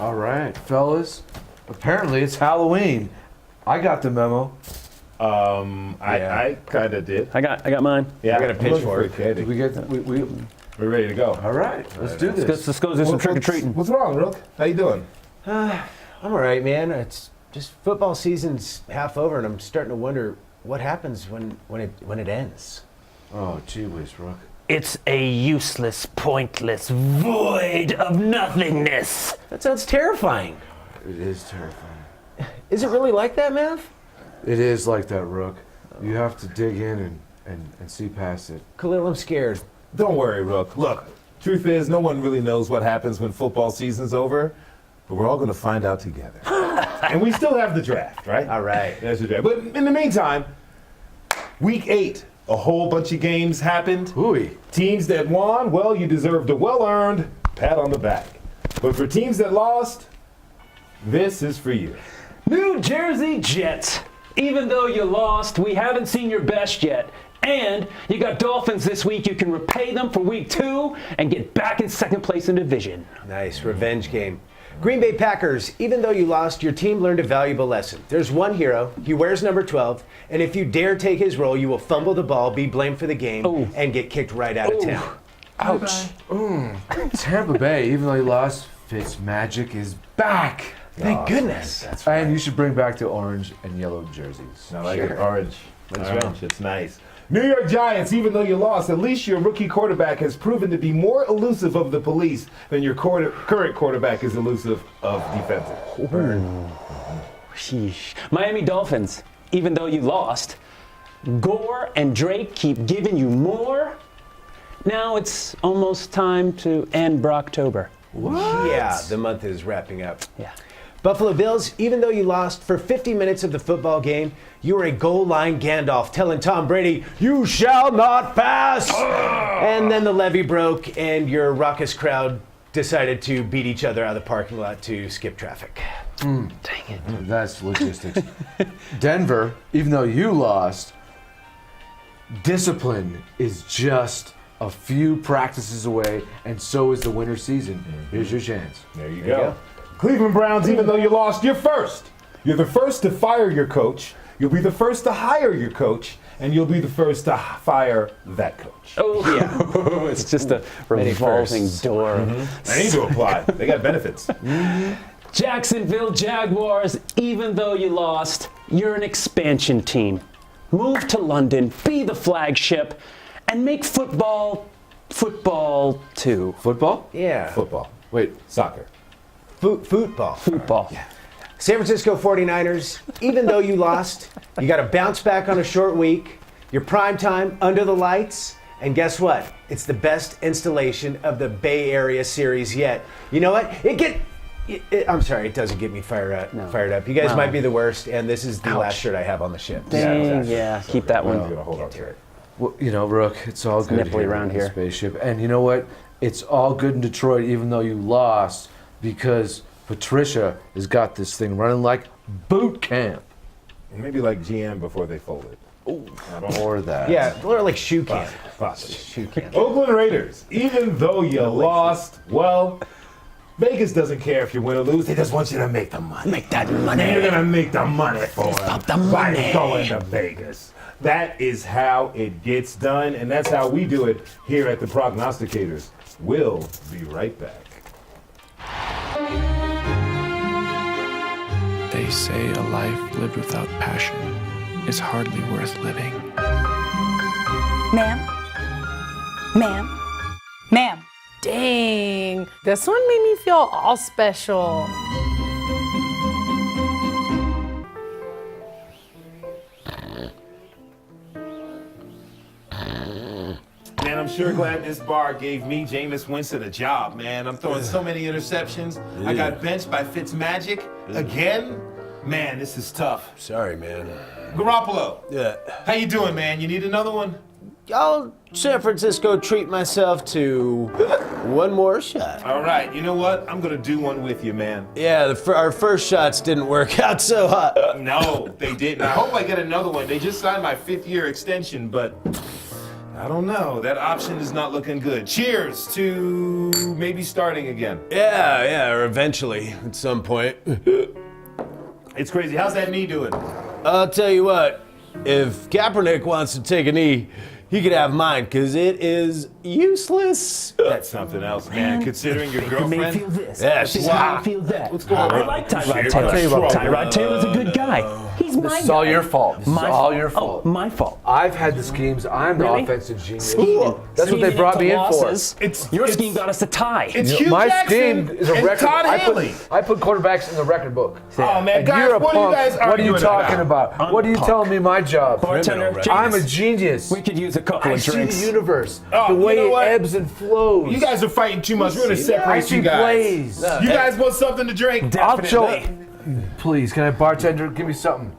All right, fellas. Apparently it's Halloween. I got the memo. I kind of did. I got mine. Yeah, I got a pitchfork. Did we get we're ready to go. all right, let's do this. Let's go do some trick-or-treating. What's wrong, Rook? How you doing? I'm all right, man. It's just football season's half over, and I'm starting to wonder what happens when it ends. Oh, gee whiz, Rook. It's a useless, pointless void of nothingness. That sounds terrifying. It is terrifying. Is it really like that, Mav? It is like that, Rook. You have to dig in and see past it. Khalil, I'm scared. Don't worry, Rook. Look, truth is, no one really knows what happens when football season's over, but we're all going to find out together. And we still have the draft, right? All right. There's the draft. But in the meantime, week 8, a whole bunch of games happened. Hooey. Teams that won, well, you deserved a well-earned pat on the back. But for teams that lost, this is for you. New Jersey Jets. Even though you lost, we haven't seen your best yet. And you got Dolphins this week. You can repay them for week 2 and get back in second place in division. Nice revenge game. Green Bay Packers, even though you lost, your team learned a valuable lesson. There's one hero, he wears number 12, and if you dare take his role, you will fumble the ball, be blamed for the game, and get kicked right out of town. Ouch. Tampa Bay, even though you lost, Fitzmagic is back. Thank goodness. That's right. And you should bring back the orange and yellow jerseys. I like it. Orange. That's Orange. It's nice. New York Giants, even though you lost, at least your rookie quarterback has proven to be more elusive of the police than your current quarterback is elusive of defensive. Sheesh. Miami Dolphins. Even though you lost, Gore and Drake keep giving you more. Now it's almost time to end Brocktober. What? Yeah, the month is wrapping up. Yeah. Buffalo Bills, even though you lost for 50 minutes of the football game, you were a goal line Gandalf telling Tom Brady, "You shall not pass!" And then the levee broke and your raucous crowd decided to beat each other out of the parking lot to skip traffic. Dang it. That's logistics. Denver, even though you lost, discipline is just a few practices away, and so is the winter season. Here's your chance. There you go. Cleveland Browns, even though you lost, you're first. You're the first to fire your coach. You'll be the first to hire your coach. And you'll be the first to fire that coach. Oh, yeah. It's just a revolving door. They need to apply. They got benefits. Jacksonville Jaguars, even though you lost, you're an expansion team. Move to London, be the flagship, and make football too. Football? Yeah. Football. Wait, Soccer. Football. Football. San Francisco 49ers, even though you lost, you got to bounce back on a short week. Your prime time under the lights. And guess what? It's the best installation of the Bay Area series yet. You know what? I'm sorry, it doesn't get me fired up. You guys might be the worst, and this is the last shirt I have on the ship. Dang, yeah, keep that one. I'm gonna hold on to it. well, you know, Rook, it's all good nipply here around on the here. spaceship. And you know what? It's all good in Detroit, even though you lost, because Patricia has got this thing running like boot camp. Maybe like GM before they folded. Or that. Yeah, or like shoe camp. Possibly. Shoe camp. Oakland Raiders, even though you lost, well, Vegas doesn't care if you win or lose. They just want you to make the money. Make that money. And you're going to make the money for them the by money. going to Vegas. That is how it gets done, and that's how we do it here at the Prognosticators. We'll be right back. They say a life lived without passion is hardly worth living. Ma'am? Ma'am? Ma'am? Dang, this one made me feel all special. Man, I'm sure glad this bar gave me, Jameis Winston, a job, man. I'm throwing so many interceptions. I got benched by Fitzmagic again. Man, this is tough. Sorry, man. Garoppolo, Yeah. how you doing, man? You need another one? I'll San Francisco treat myself to one more shot. All right, you know what? I'm going to do one with you, man. Yeah, our first shots didn't work out so hot. No, they didn't. I hope I get another one. They just signed my 5th-year extension, but I don't know. That option is not looking good. Cheers to maybe starting again. Yeah, or eventually at some point. It's crazy. How's that knee doing? I'll tell you what, if Kaepernick wants to take a knee, he could have mine, because it is useless. That's something else, man. Considering your girlfriend. Feel this. Yeah, she's hot. Feel that. What's going on? I like Tyrod I'll tell you Taylor. about Tyrod Taylor's a good guy. He's my This is guy. all your fault. This is all your fault. Oh, my fault. I've had the schemes. I'm the Really? offensive genius. Scheming. That's what they brought me in for. Your scheme got us to tie. It's Hugh My Jackson scheme is a and record. Todd Haley. I put quarterbacks in the record book. Oh, man, And guys, you're a what are you punk. guys What are you arguing talking about? What are you punk. telling me my job? Bartender, Criminal, I'm a James, genius. we could use a couple I of see drinks. the universe, Oh, the way you know what? it ebbs and flows. You guys are fighting too much. We're going to I separate see you guys. plays. You guys want something to drink? I'll show. Definitely. Please, can I bartender? Give me something.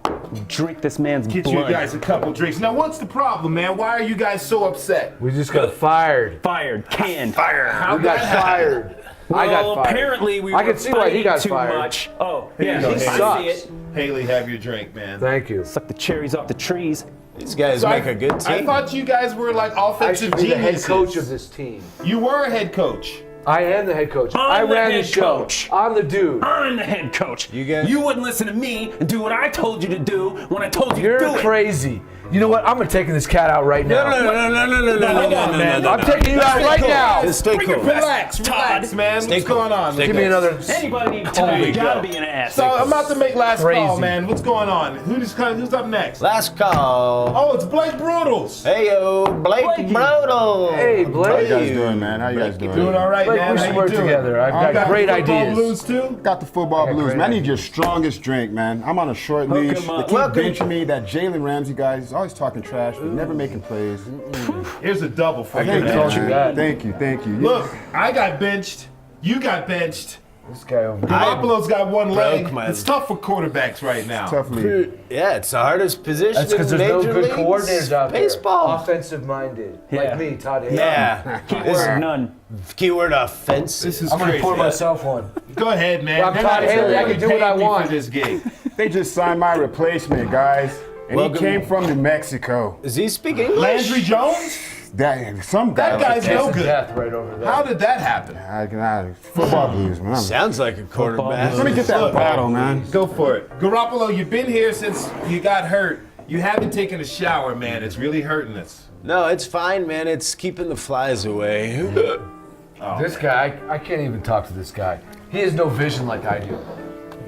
Drink this man's Get you blood. guys a couple drinks. Now, what's the problem, man? Why are you guys so upset? We just got fired. Fired, canned. How We got fired. I got Well, fired. apparently we I were can see why he fighting got too fired. much. Oh, yeah, you go, I Haley. see Sucks. it. Haley, have your drink, man. Thank you. Suck the cherries off the trees. These guys So make a good I team. thought you guys were like I offensive should be the head geniuses. coach of this team. You were a head coach. I am the head coach. I I'm the ran the head show. coach. I'm the dude. I'm the head coach. You guys- You wouldn't listen to me and do what I told you to do when I told you You're to do it. crazy. You know what? I'm gonna take this cat out right now. No, Hold on, man. I'm taking you out right now. Stay cool. Relax, Todd. man. What's cool. going on? Stay Give me another. Anybody need to tell Holy you, you gotta cow. be an ass. So I'm about to make last Crazy. call, man. What's going on? Who's up next? Last call. Oh, it's Blake Brutals. Heyo, Blake Blakey. Brodel. Hey, How Blake. you guys doing, man? How you guys doing? Doing all right, Blake, man. we How should you work doing? together. I've Got got great the football ideas. Blues too. Got the football blues, great man. I need idea. your strongest drink, man. I'm on a short leash. They 'em up. keep Welcome. benching me. That Jalen Ramsey guy, he's always talking trash, but never making plays. Here's a double for you, Thank you, told you man. that. Thank you, thank you. Look, I got benched. You got benched. This guy over here. Garoppolo's got one leg. broke my- It's tough for quarterbacks right now. Tough league. Yeah, it's the hardest position That's because in there's no Major good Leagues coordinators out there. Baseball. Offensive minded. Yeah. Like me, Todd Haley. Yeah. Keyword none. Keyword offensive. This is I'm gonna crazy. pour myself one. Go ahead, man. Well, I'm They're Todd not Haley. I really can do what I paying me want. for this gig. They just signed my replacement, guys. And Welcome. he came from New Mexico. Does he speak English? Landry Jones? Some guy. That guy's no Kiss of good. death right over there. How did that happen? Football blues, man. Sounds like a quarterback. Let me get that Look, bottle, man. Go for it. Garoppolo, you've been here since you got hurt. You haven't taken a shower, man. It's really hurting us. No, it's fine, man. It's keeping the flies away. This guy, I can't even talk to this guy. He has no vision like I do.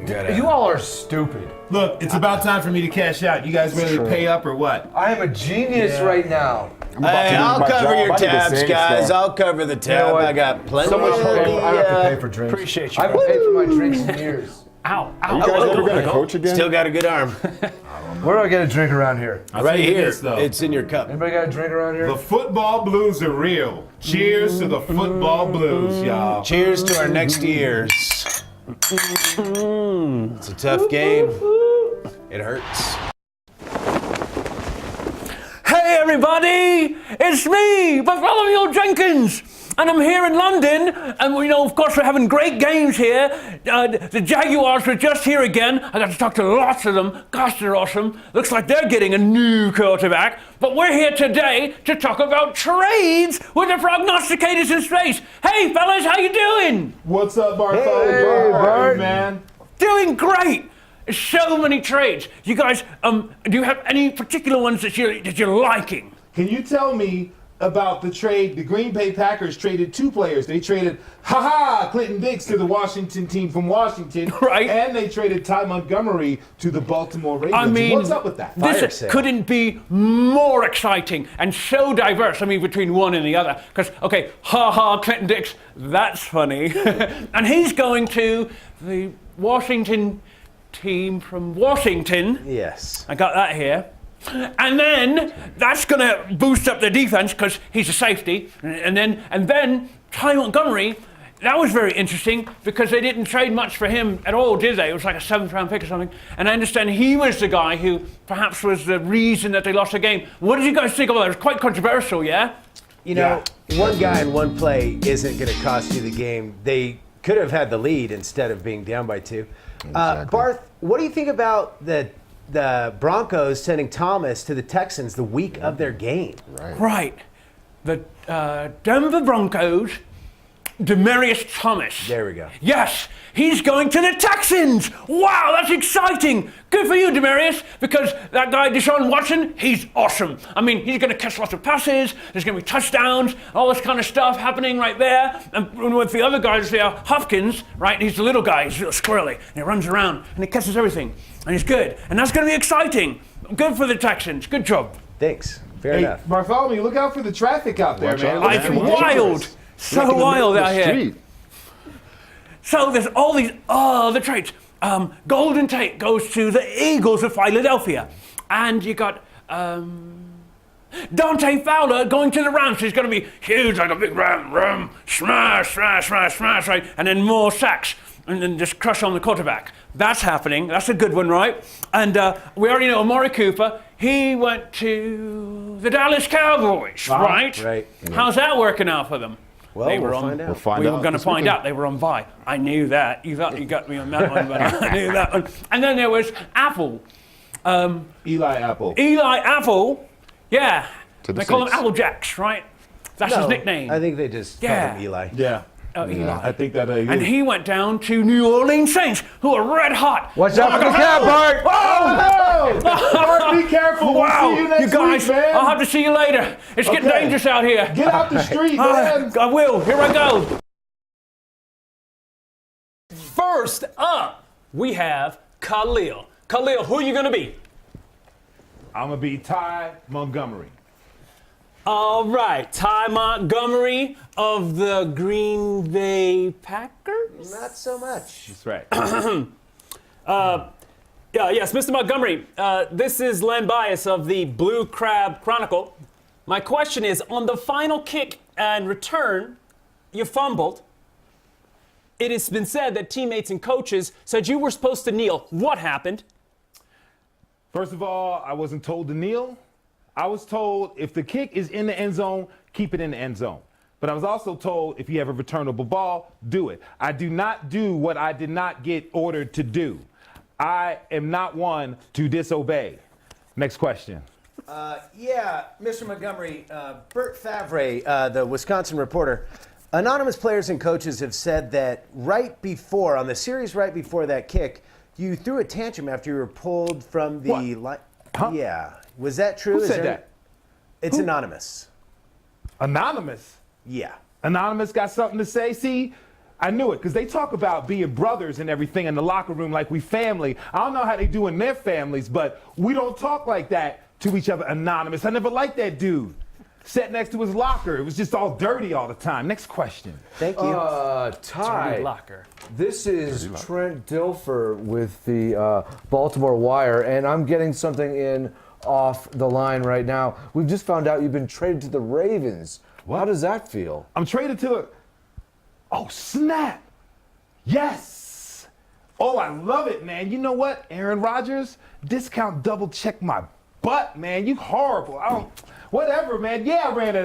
gotta- You all are stupid. Look, it's about time for me to cash out. You guys ready to pay up or what? I am a genius right now. I'm about to Hey, lose I'll my cover job. your I need to tabs, save guys. stuff. I'll cover the tab. what? I got plenty Someone of should pay. I don't have to pay the, for drinks. Appreciate you, I haven't brother. paid for my drinks in years. Ow, Are you ow. guys ever going to coach again? Still got a good arm. Where do I get a drink around here? I'll Right tell you here. this, though. It's in your cup. Anybody got a drink around here? The football blues are real. Cheers to the football blues, y'all. Cheers to our next years. It's a tough game. It hurts. Hey everybody, it's me, Bartholomule Jenkins, and I'm here in London, and of course we're having great games here. The Jaguars are just here again. I got to talk to lots of them. Gosh, they're awesome. Looks like they're getting a new quarterback. But we're here today to talk about trades with the Prognosticators in space. Hey fellas, how you doing? What's up, Bartholomew? Hey, Bart. man. Doing great. So many trades. You guys, do you have any particular ones that you're liking? Can you tell me about the trade? The Green Bay Packers traded two players. They traded, Clinton Dix to the Washington team from Washington. Right. And they traded Ty Montgomery to the Baltimore Ravens. I mean, what's up with that? Fire this sale. couldn't be more exciting and so diverse. I mean, between one and the other. Because, okay, Clinton Dix, that's funny. And he's going to the Washington team from Washington. Yes. I got that here. And then that's going to boost up their defense because he's a safety. And then Ty Montgomery, that was very interesting because they didn't trade much for him at all, did they? It was like a 7th round pick or something. And I understand he was the guy who perhaps was the reason that they lost the game. What did you guys think of that? It was quite controversial, yeah? You know, one guy in one play isn't going to cost you the game. They could have had the lead instead of being down by 2. Barth, what do you think about the Broncos sending Thomas to the Texans the week of their game? Right. the Denver Broncos, Demaryius Thomas. There we go. Yes, he's going to the Texans. Wow, that's exciting. Good for you, Demaryius, because that guy, Deshaun Watson, he's awesome. I mean, he's going to catch lots of passes. There's going to be touchdowns, all this kind of stuff happening right there. And with the other guys there, Hopkins, right, he's the little guy. He's a little squirrely, and he runs around, and he catches everything. And he's good. And that's going to be exciting. Good for the Texans. Good job. Thanks. Fair Hey, enough. Bartholomew, look out for the traffic out there, Watch man. out. It's man. wild. So wild out here. Street. So there's all these other traits. Golden Tate goes to the Eagles of Philadelphia. And you got Dante Fowler going to the Rams. He's going to be huge, like a big ram, smash, right? And then more sacks. And then just crush on the quarterback. That's happening. That's a good one, right? And we already know Amari Cooper. He went to the Dallas Cowboys, right? Right. How's that working out for them? Well, They we'll were on- find out. Find we out were going to this find weekend. out they were on bye. I knew that. You thought you got me on that one, but I knew that one. And then there was Apple. Eli Apple. Eli Apple. Yeah. To the They call him Saints. Apple Jacks, right? That's his No, nickname. I think they just Yeah. call him Eli. Yeah. Eli. I think that. And he went down to New Orleans Saints, who are red hot. Watch out for the cat, Bart! Oh! Bart, be careful. Wow, We'll see you next guys, week, man. I'll have to see you later. It's getting Okay. dangerous out here. Get out the street, man. I will. Here I go. First up, we have Khalil. Khalil, who are you going to be? I'm going to be Ty Montgomery. All right, Ty Montgomery of the Green Bay Packers. Not so much. That's right. Yes, Mr. Montgomery. This is Len Bias of the Blue Crab Chronicle. My question is, on the final kick and return, you fumbled. It has been said that teammates and coaches said you were supposed to kneel. What happened? First of all, I wasn't told to kneel. I was told if the kick is in the end zone, keep it in the end zone. But I was also told if you have a returnable ball, do it. I do not do what I did not get ordered to do. I am not one to disobey. Next question. Yeah, Mr. Montgomery, Bert Favre, the Wisconsin reporter, anonymous players and coaches have said that on the series right before that kick, you threw a tantrum after you were pulled from the line. Huh? Yeah. Was that true? Who said that? It's anonymous. Anonymous. Yeah. Anonymous got something to say? See, I knew it because they talk about being brothers and everything in the locker room like we family. I don't know how they do in their families, but we don't talk like that to each other. Anonymous. I never liked that dude. Sat next to his locker. It was just all dirty all the time. Next question. Thank you. Ty, Locker. this is Trent Dilfer with the Baltimore Wire, and I'm getting something in off the line right now. We've just found out you've been traded to the Ravens. How does that feel? I'm traded to the. Oh, snap. Yes. Oh, I love it, man. You know what, Aaron Rodgers? Discount double check my butt, man. You horrible. I don't. Whatever, man. Yeah, I ran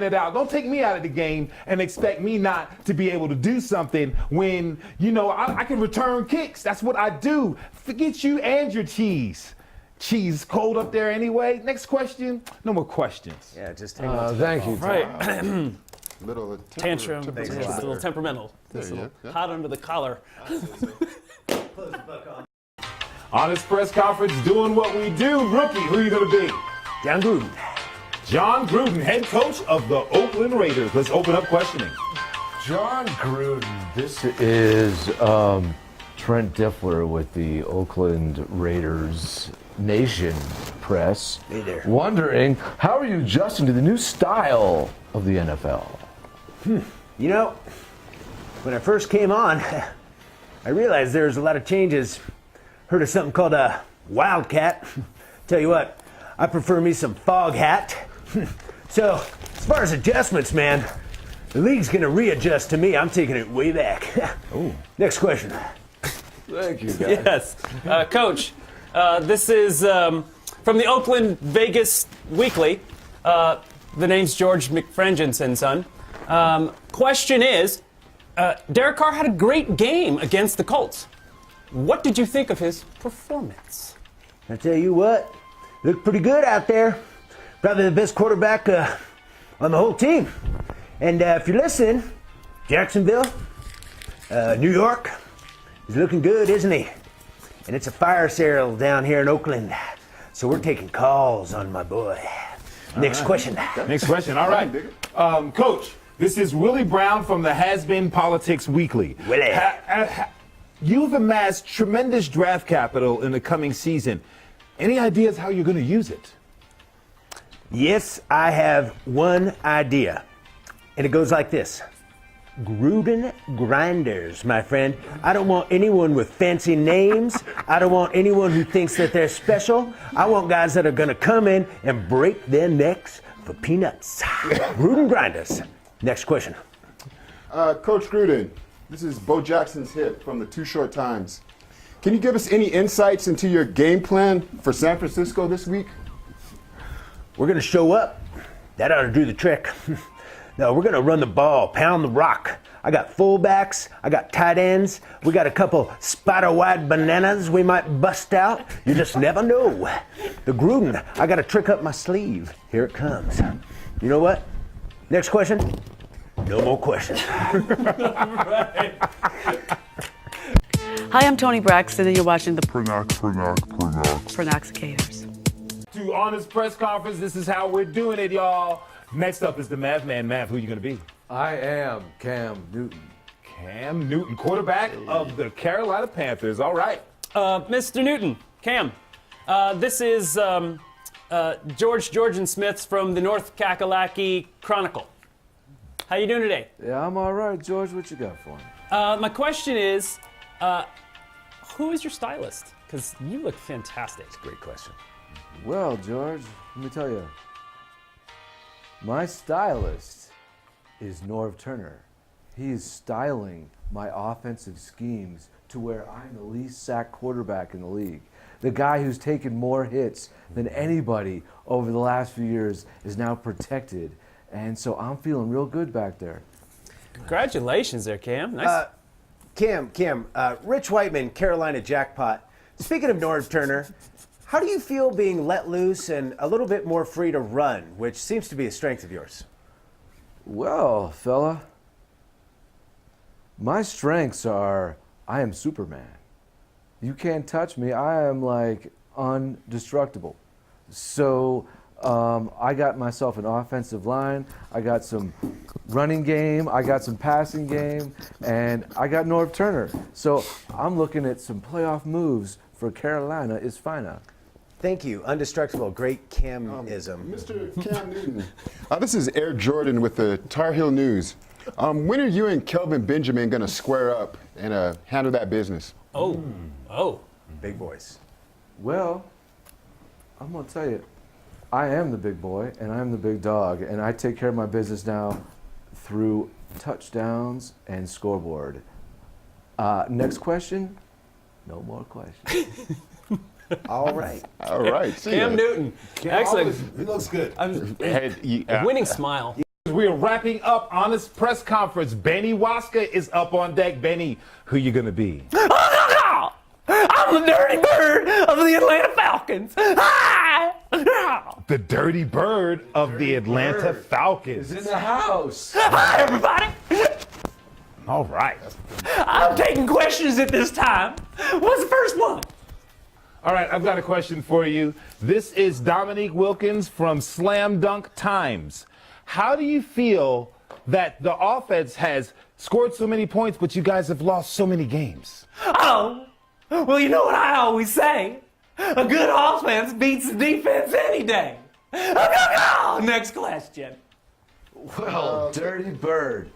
it out. Don't take me out of the game and expect me not to be able to do something when, I can return kicks. That's what I do. Forget you and your cheese. Cheese cold up there anyway. Next question. No more questions. Yeah, just hang on. Thank you, Ty. Right. Little Tantrum. temper- Just a little temperamental. There Just a you little go. hot under the collar. On this press conference, doing what we do. Rookie, who are you going to be? John Gruden. John Gruden, head coach of the Oakland Raiders. Let's open up questioning. John Gruden. This is Trent Dilfer with the Oakland Raiders Nation Press. Hey there. Wondering, how are you adjusting to the new style of the NFL? When I first came on, I realized there was a lot of changes. Heard of something called a Wildcat. Tell you what, I prefer me some Fog Hat. So, as far as adjustments, man, the league's gonna readjust to me. I'm taking it way back. Ooh. Next question. Thank you, guys. Yes. Coach, this is from the Oakland Vegas Weekly. The name's George McFrangenson, son. Question is, Derek Carr had a great game against the Colts. What did you think of his performance? I tell you what, looked pretty good out there. Probably the best quarterback on the whole team. And if you're listening, Jacksonville, New York, he's looking good, isn't he? And it's a fire sale down here in Oakland. So we're taking calls on my boy. Next question. Next question. All right. Coach, this is Willie Brown from the Has Been Politics Weekly. Willie. You've amassed tremendous draft capital in the coming season. Any ideas how you're going to use it? Yes, I have one idea. And it goes like this. Gruden grinders, my friend. I don't want anyone with fancy names. I don't want anyone who thinks that they're special. I want guys that are going to come in and break their necks for peanuts. Gruden grinders. Next question. Coach Gruden, this is Bo Jackson's hip from the Too Short Times. Can you give us any insights into your game plan for San Francisco this week? We're going to show up. That ought to do the trick. No, we're going to run the ball, pound the rock. I got fullbacks, I got tight ends, we got a couple spider-wide bananas we might bust out. You just never know. The Gruden, I got a trick up my sleeve. Here it comes. You know what? Next question? No more questions. Hi, I'm Toni Braxton, and you're watching the Prognosticators. To Honest Press Conference, this is how we're doing it, y'all. Next up is the Math Man. Math, who are you going to be? I am Cam Newton. Cam Newton, quarterback of the Carolina Panthers. All right. Mr. Newton, Cam, this is George and Smiths from the North Kakalaki Chronicle. How you doing today? Yeah, I'm all right, George. What you got for me? My question is, who is your stylist? Because you look fantastic. That's a great question. Well, George, let me tell you. My stylist is Norv Turner. He is styling my offensive schemes to where I'm the least sacked quarterback in the league. The guy who's taken more hits than anybody over the last few years is now protected. And so I'm feeling real good back there. Congratulations there, Cam. Nice. Cam, Rich Whiteman, Carolina Jackpot. Speaking of Norv Turner, how do you feel being let loose and a little bit more free to run, which seems to be a strength of yours? Well, fella, my strengths are I am Superman. You can't touch me. I am like undestructible. So I got myself an offensive line. I got some running game. I got some passing game. And I got Norv Turner. So I'm looking at some playoff moves for Carolina is fina. Thank you. Undestructible. Great Cam-ism. Mr. Cam Newton, this is Air Jordan with the Tar Heel News. When are you and Kelvin Benjamin going to square up and handle that business? Oh. Big boys. Well, I'm going to tell you, I am the big boy and I am the big dog, and I take care of my business now through touchdowns and scoreboard. Next question? No more questions. All right. All right. See Cam ya. Newton. Excellent. He looks good. A winning smile. We are wrapping up Honest Press Conference. Benny Waska is up on deck. Benny, who you going to be? I'm the dirty bird of the Atlanta Falcons. The dirty bird of the Atlanta Falcons. Is in the house. Hi, everybody. All right. I'm taking questions at this time. What's the first one? All right, I've got a question for you. This is Dominique Wilkins from Slam Dunk Times. How do you feel that the offense has scored so many points, but you guys have lost so many games? Oh, well, you know what I always say. A good offense beats the defense any day. Next question. Well, dirty bird.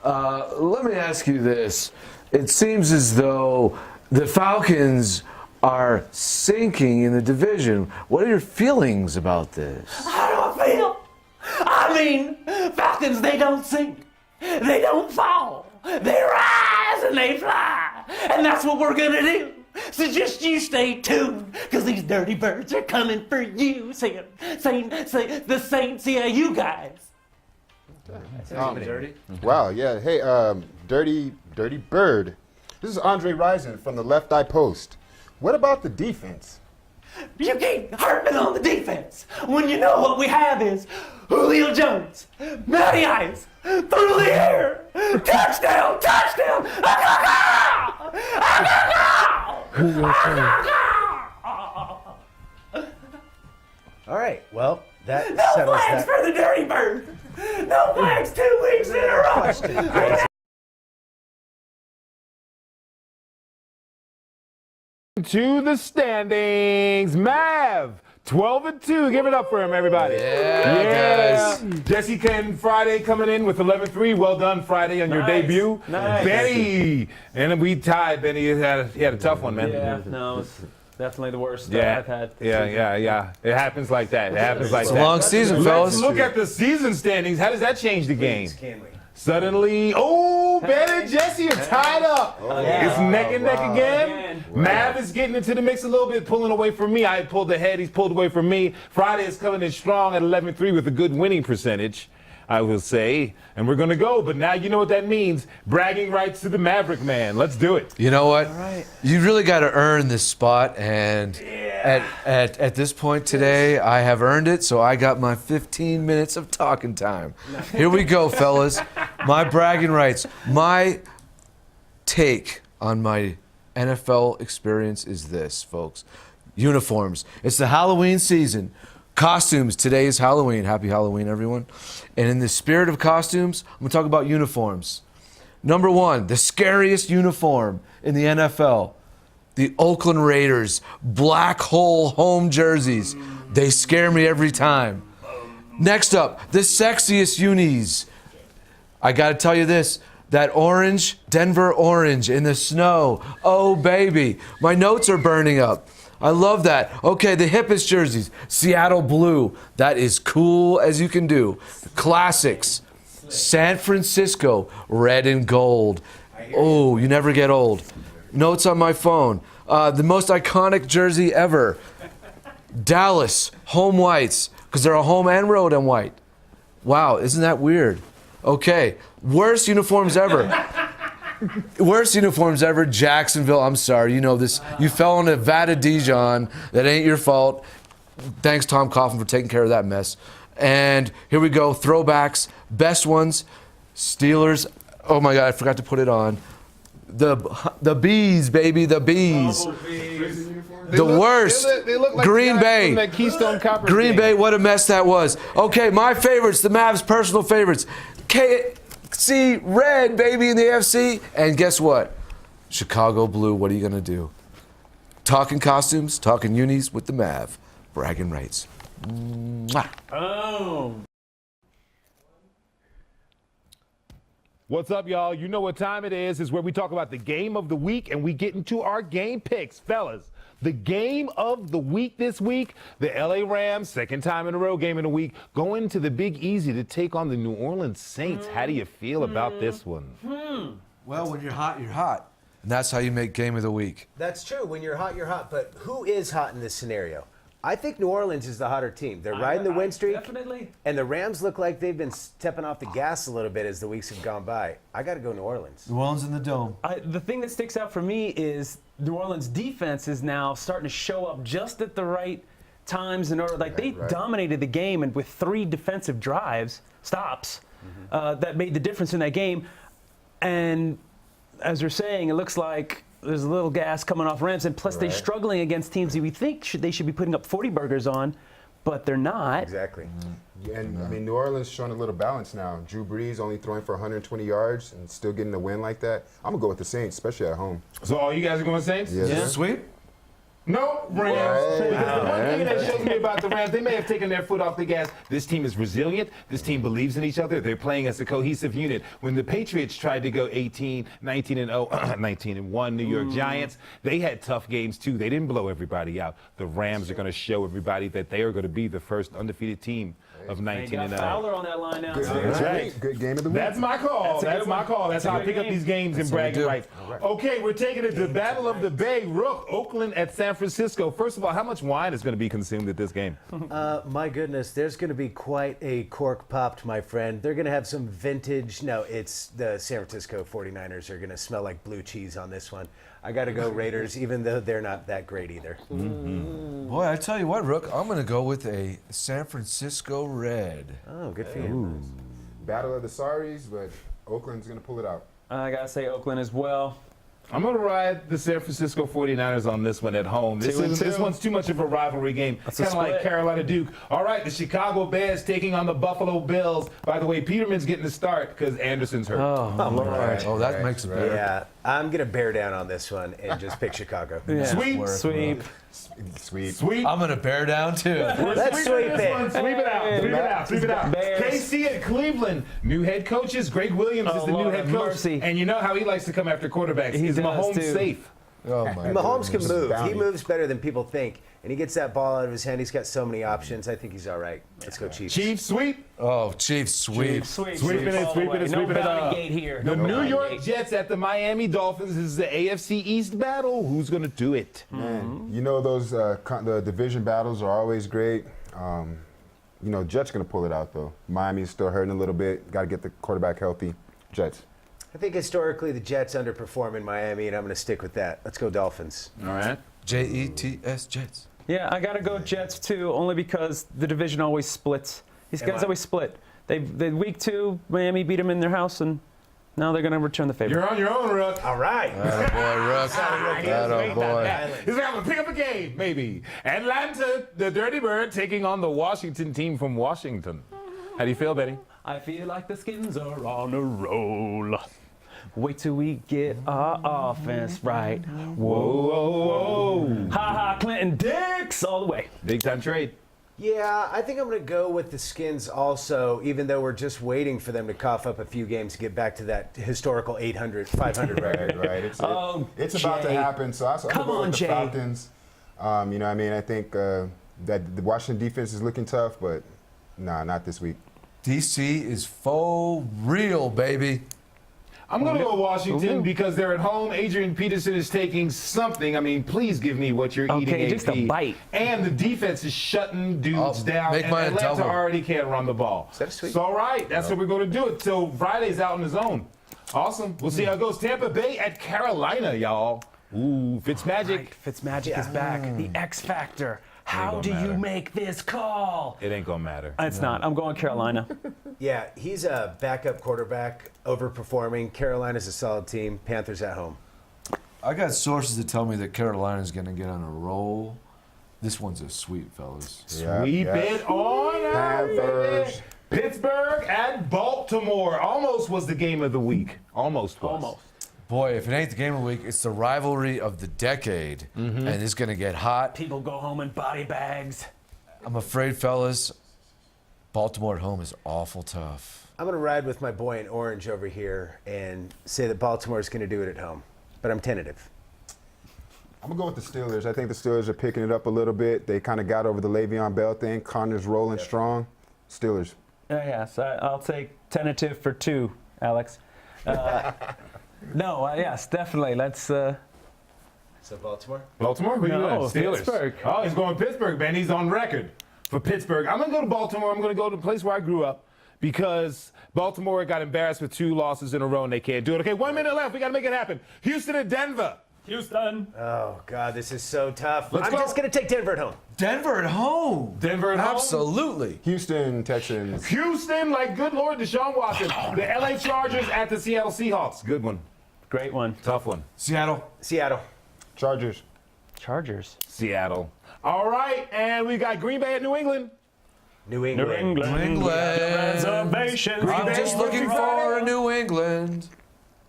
Let me ask you this. It seems as though the Falcons are sinking in the division. What are your feelings about this? How do I feel? I mean, Falcons, they don't sink. They don't fall. They rise and they fly. And that's what we're going to do. So just you stay tuned, because these dirty birds are coming for you. Saying the Saints, yeah, you guys. Dirty? Wow, yeah. Hey, dirty bird. This is Andre Rison from the Left Eye Post. What about the defense? You keep harping on the defense when you know what we have is Julio Jones, Matty Ice, through the air, touchdown, touchdown! All right, well, that No settles flags that. for the Dirty Bird! No flags 2 weeks in a row! To the standings, Mav, 12-2. Give it up for him, everybody. Yeah, guys. Jesse Ken Friday coming in with 11-3. Well done, Friday, on your Nice. debut. Nice. Benny, and we tied. Benny he had a tough one, man. Yeah, no, it's definitely the worst Yeah, I've had. yeah. It happens like that. It happens like It's a that. long season, Let's fellas. look at the season standings. How does that change the game? Can we? Suddenly, Ben and Jesse are tied up. It's neck and neck again. Mav is getting into the mix a little bit, pulling away from me. I pulled ahead, he's pulled away from me. Friday is coming in strong at 11-3 with a good winning percentage, I will say. And we're going to go, but now you know what that means. Bragging rights to the Maverick man. Let's do it. You know what? You really got to earn this spot, and at this point today, I have earned it. So I got my 15 minutes of talking time. Here we go, fellas. My bragging rights. My take on my NFL experience is this, folks. Uniforms. It's the Halloween season. Costumes. Today is Halloween. Happy Halloween, everyone. And in the spirit of costumes, I'm going to talk about uniforms. Number one, the scariest uniform in the NFL. The Oakland Raiders black hole home jerseys. They scare me every time. Next up, the sexiest unis. I got to tell you this. That orange, Denver orange in the snow. Oh, baby. My notes are burning up. I love that. Okay, the hippest jerseys. Seattle blue. That is cool as you can do. Classics. San Francisco, red and gold. Oh, you never get old. Notes on my phone. The most iconic jersey ever. Dallas, home whites, because they're a home and road and white. Wow, isn't that weird? Okay, worst uniforms ever. Worst uniforms ever, Jacksonville. I'm sorry, you know this. You fell into Vada Dijon. That ain't your fault. Thanks, Tom Coughlin, for taking care of that mess. And here we go, throwbacks. Best ones, Steelers. Oh my God, I forgot to put it on. The bees, baby, the bees. The worst. They look like Green Bay. from that Keystone Copper Green game. Bay, what a mess that was. Okay, my favorites, the Mavs' personal favorites. KC red, baby, in the AFC. And guess what? Chicago blue, what are you going to do? Talking costumes, talking unis with the Mav. Bragging rights. Mwah. Oh. What's up, y'all? You know what time it is where we talk about the game of the week and we get into our game picks. Fellas, the game of the week this week, the LA Rams, second time in a row game of the week, going to the Big Easy to take on the New Orleans Saints. How do you feel about this one? Well, when you're hot, you're hot. And that's how you make game of the week. That's true. When you're hot, you're hot. But who is hot in this scenario? I think New Orleans is the hotter team. They're riding the win streak. Definitely. And the Rams look like they've been stepping off the gas a little bit as the weeks have gone by. I got to go New Orleans. New Orleans in the dome. The thing that sticks out for me is New Orleans defense is now starting to show up just at the right times in order. Like they dominated the game, and with 3 defensive stops, that made the difference in that game. And as we're saying, it looks like there's a little gas coming off Rams, and plus they're struggling against teams that we think they should be putting up 40 burgers on, but they're not. Exactly. Yeah, and I mean, New Orleans showing a little balance now. Drew Brees only throwing for 120 yards and still getting a win like that. I'm going to go with the Saints, especially at home. So all you guys are going Saints? Yes. Yeah. Sweet. No, Rams. The one thing that shows me about the Rams, they may have taken their foot off the gas. This team is resilient. This team believes in each other. They're playing as a cohesive unit. When the Patriots tried to go 18, 19-0, 19-1 New York Giants, they had tough games too. They didn't blow everybody out. The Rams are going to show everybody that they are going to be the first undefeated team of 19-0. Fowler on that line now. That's right. Good game of the week. That's my call. That's my call. That's how I pick up these games in bragging rights. Okay, we're taking it to Battle of the Bay. Rook, Oakland at San Francisco. First of all, how much wine is going to be consumed at this game? My goodness, there's going to be quite a cork popped, my friend. They're going to have some vintage. No, it's the San Francisco 49ers are going to smell like blue cheese on this one. I got to go Raiders, even though they're not that great either. Boy, I tell you what, Rook, I'm going to go with a San Francisco red. Oh, good for you. Battle of the Sorries, but Oakland's going to pull it out. I gotta say Oakland as well. I'm going to ride the San Francisco 49ers on this one at home. This one's too much of a rivalry game. Kind of like Carolina Duke. All right, the Chicago Bears taking on the Buffalo Bills. By the way, Peterman's getting the start because Anderson's hurt. Oh, Lord. Oh, that makes it better. Yeah, I'm going to bear down on this one and just pick Chicago. Yeah. Sweep. I'm going to bear down, too. Let's sweep it. Sweep it out. Sweep it out. Bears. KC at Cleveland. New head coaches. Greg Williams is the Lord new head have coach. mercy. And you know how he likes to come after quarterbacks. He Is does, Mahomes too. safe? Oh, my Mahomes can goodness. move. He Bounty. moves better than people think. And he gets that ball out of his hand. He's got so many options. I think he's all right. Let's go Chiefs. Chiefs sweep. Oh, Chiefs sweep. Sweeping it all the way. sweeping it No up. bounty gate here. The No New bounty York gate. Jets at the Miami Dolphins. This is the AFC East battle. Who's going to do it? Man, you know those the division battles are always great. Jets going to pull it out, though. Miami's still hurting a little bit. Got to get the quarterback healthy. Jets. I think historically the Jets underperform in Miami, and I'm going to stick with that. Let's go Dolphins. All right. Jets, Jets. Yeah, I gotta go Jets too, only because the division always splits. These guys always split. They week 2, Miami beat them in their house, and now they're gonna return the favor. You're on your own, Rook. All right. Attaboy, Rook. Attaboy. He's going to pick up a game, maybe. Atlanta, the Dirty Bird, taking on the Washington team from Washington. How do you feel, Betty? I feel like the Skins are on a roll. Wait till we get our offense right. Whoa. Ha ha, Clinton Dix all the way. Big time trade. Yeah, I think I'm going to go with the Skins also, even though we're just waiting for them to cough up a few games to get back to that historical 500 record. Right. It's about to Jay. happen. So I'm Come going on, with the Jay. Falcons. I think that the Washington defense is looking tough, but not this week. DC is faux real, baby. I'm going to go Washington because they're at home. Adrian Peterson is taking something. I mean, please give me what you're eating. Okay, just a bite. And the defense is shutting dudes down. make And mine a Atlanta double. already can't run the ball. Is that a sweep? It's all right. That's what we're going to do it till Friday's out in the zone. Awesome. We'll see how it goes. Tampa Bay at Carolina, y'all. Ooh, Fitzmagic. Right, Fitzmagic is back. The X Factor. How gonna do you matter. make this call? It ain't going to matter. It's not. I'm going Carolina. Yeah, he's a backup quarterback, overperforming. Carolina's a solid team. Panthers at home. I got sources that tell me that Carolina's going to get on a roll. This one's a sweep, fellas. Sweep it on out, Panthers. baby. Pittsburgh at Baltimore. Almost was the game of the week. Almost was. Boy, if it ain't the game of the week, it's the rivalry of the decade, and it's going to get hot. People go home in body bags. I'm afraid, fellas, Baltimore at home is awful tough. I'm going to ride with my boy in orange over here and say that Baltimore's going to do it at home. But I'm tentative. I'm going to go with the Steelers. I think the Steelers are picking it up a little bit. They kind of got over the Le'Veon Bell thing. Connor's rolling strong. Steelers. Yes, I'll take tentative for 2, Alex. No, yes, definitely. Let's. So Baltimore? Baltimore? Who No, you got? Steelers. Pittsburgh. Oh, he's going Pittsburgh, man. He's on record for Pittsburgh. I'm going to go to Baltimore. I'm going to go to the place where I grew up because Baltimore got embarrassed with 2 losses in a row and they can't do it. Okay, 1 minute left. We got to make it happen. Houston and Denver. Houston. Oh, God, this is so tough. Let's I'm go. just going to take Denver at home. Denver at home. Denver at home. Absolutely. Houston, Texans. Houston, like good Lord, Deshaun Watson. The LA Chargers at the Seattle Seahawks. Good one. Great one. Tough one. Seattle. Seattle. Chargers. Chargers. Seattle. All right, and we got Green Bay at New England. New England. New England. New England. Reservations. I'm just looking for a New England.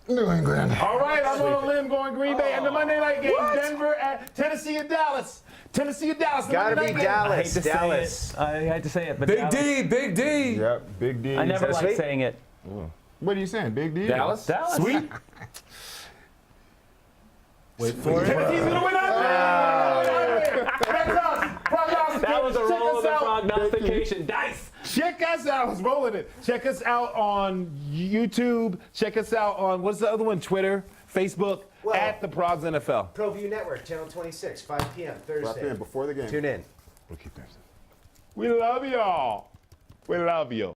New England. All right, I'm on a limb going Green Bay. And the Monday night game, Denver at Tennessee and Dallas. Tennessee and Dallas. the Gotta Monday be night game. I hate Dallas. to Dallas. say it. I hate to say it, but Big Dallas. D, Big D. Yep, Big D. I never that liked sweet? saying it. What are you saying, Big D? Dallas. Dallas. Sweet. Wait for it. Tennessee's going to win out there. That's us. Prognosticators. That was a Check roll us of the out. prognostication dice. Check us out. I was rolling it. Check us out on YouTube. Check us out on, what's the other one? Twitter, Facebook, Well- at the Progs NFL. ProView Network, Channel 26, 5 p.m. Thursday. Right there, before the game. Tune in. We love y'all. We love you.